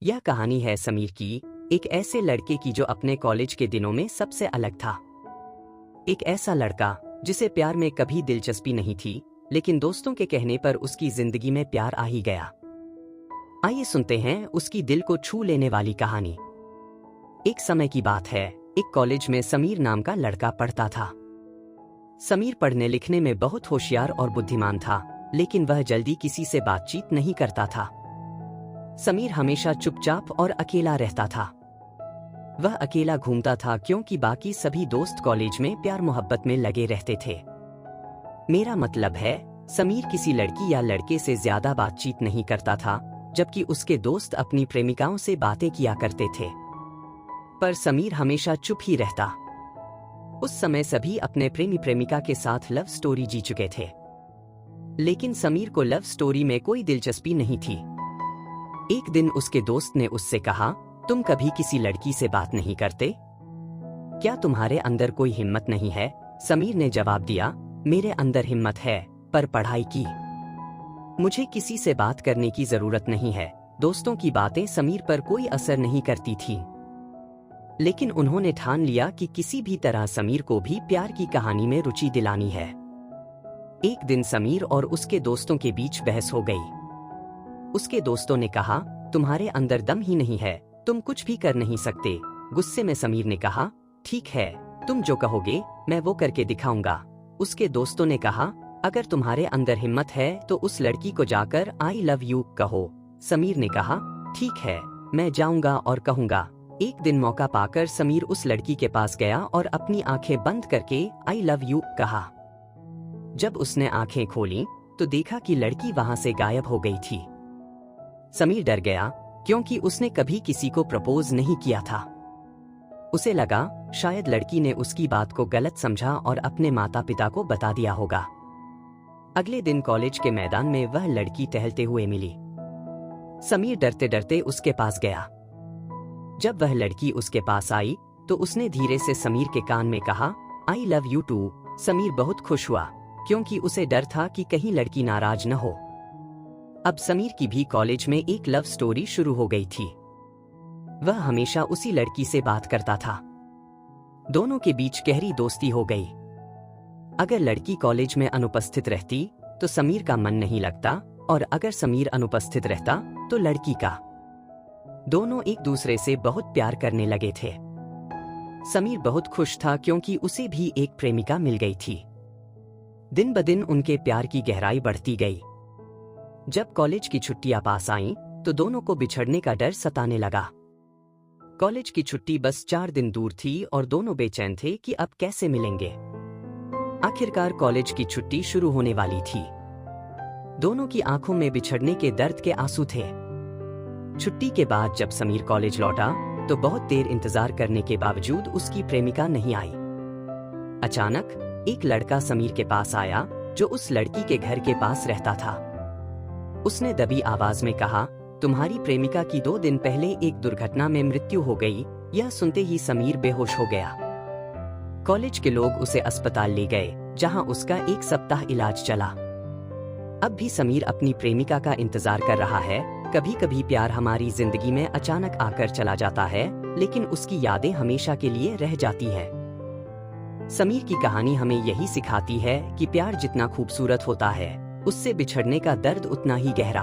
यह कहानी है समीर की, एक ऐसे लड़के की जो अपने कॉलेज के दिनों में सबसे अलग था। एक ऐसा लड़का जिसे प्यार में कभी दिलचस्पी नहीं थी, लेकिन दोस्तों के कहने पर उसकी जिंदगी में प्यार आ ही गया। आइए सुनते हैं उसकी दिल को छू लेने वाली कहानी। एक समय की बात है, एक कॉलेज में समीर नाम का लड़का पढ़ता था। समीर पढ़ने लिखने में बहुत होशियार और बुद्धिमान था, लेकिन वह जल्दी किसी से बातचीत नहीं करता था। समीर हमेशा चुपचाप और अकेला रहता था। वह अकेला घूमता था क्योंकि बाकी सभी दोस्त कॉलेज में प्यार मोहब्बत में लगे रहते थे। मेरा मतलब है, समीर किसी लड़की या लड़के से ज्यादा बातचीत नहीं करता था, जबकि उसके दोस्त अपनी प्रेमिकाओं से बातें किया करते थे। पर समीर हमेशा चुप ही रहता। उस समय सभी अपने प्रेमी प्रेमिका के साथ लव स्टोरी जी चुके थे, लेकिन समीर को लव स्टोरी में कोई दिलचस्पी नहीं थी। एक दिन उसके दोस्त ने उससे कहा, तुम कभी किसी लड़की से बात नहीं करते? क्या तुम्हारे अंदर कोई हिम्मत नहीं है? समीर ने जवाब दिया, मेरे अंदर हिम्मत है, पर पढ़ाई की। मुझे किसी से बात करने की जरूरत नहीं है। दोस्तों की बातें समीर पर कोई असर नहीं करती थी, लेकिन उन्होंने ठान लिया कि किसी भी तरह समीर को भी प्यार की कहानी में रुचि दिलानी है। एक दिन समीर और उसके दोस्तों के बीच बहस हो गई। उसके दोस्तों ने कहा, तुम्हारे अंदर दम ही नहीं है, तुम कुछ भी कर नहीं सकते। गुस्से में समीर ने कहा, ठीक है, तुम जो कहोगे मैं वो करके दिखाऊंगा। उसके दोस्तों ने कहा, अगर तुम्हारे अंदर हिम्मत है तो उस लड़की को जाकर आई लव यू कहो। समीर ने कहा, ठीक है, मैं जाऊंगा और कहूंगा। एक दिन मौका पाकर समीर उस लड़की के पास गया और अपनी आंखें बंद करके आई लव यू कहा। जब उसने आंखें खोली तो देखा कि लड़की वहां से गायब हो गई थी। समीर डर गया क्योंकि उसने कभी किसी को प्रपोज नहीं किया था। उसे लगा शायद लड़की ने उसकी बात को गलत समझा और अपने माता पिता को बता दिया होगा। अगले दिन कॉलेज के मैदान में वह लड़की टहलते हुए मिली। समीर डरते डरते उसके पास गया। जब वह लड़की उसके पास आई तो उसने धीरे से समीर के कान में कहा, I love you too. Sameer बहुत खुश हुआ क्योंकि उसे डर था कि कहीं लड़की नाराज न हो। अब समीर की भी कॉलेज में एक लव स्टोरी शुरू हो गई थी। वह हमेशा उसी लड़की से बात करता था। दोनों के बीच गहरी दोस्ती हो गई। अगर लड़की कॉलेज में अनुपस्थित रहती तो समीर का मन नहीं लगता, और अगर समीर अनुपस्थित रहता तो लड़की का। दोनों एक दूसरे से बहुत प्यार करने लगे थे। समीर बहुत खुश था क्योंकि उसे भी एक प्रेमिका मिल गई थी। दिन ब दिन उनके प्यार की गहराई बढ़ती गई। जब कॉलेज की छुट्टियां पास आईं तो दोनों को बिछड़ने का डर सताने लगा। कॉलेज की छुट्टी बस 4 दिन दूर थी और दोनों बेचैन थे कि अब कैसे मिलेंगे। आखिरकार कॉलेज की छुट्टी शुरू होने वाली थी। दोनों की आंखों में बिछड़ने के दर्द के आंसू थे। छुट्टी के बाद जब समीर कॉलेज लौटा तो बहुत देर इंतजार करने के बावजूद उसकी प्रेमिका नहीं आई। अचानक एक लड़का समीर के पास आया जो उस लड़की के घर के पास रहता था। उसने दबी आवाज में कहा, तुम्हारी प्रेमिका की 2 दिन पहले एक दुर्घटना में मृत्यु हो गई। यह सुनते ही समीर बेहोश हो गया। कॉलेज के लोग उसे अस्पताल ले गए, जहां उसका 1 सप्ताह इलाज चला। अब भी समीर अपनी प्रेमिका का इंतजार कर रहा है। कभी कभी प्यार हमारी जिंदगी में अचानक आकर चला जाता है, लेकिन उसकी यादें हमेशा के लिए रह जाती हैं। समीर की कहानी हमें यही सिखाती है कि प्यार जितना खूबसूरत होता है, उससे बिछड़ने का दर्द उतना ही गहरा।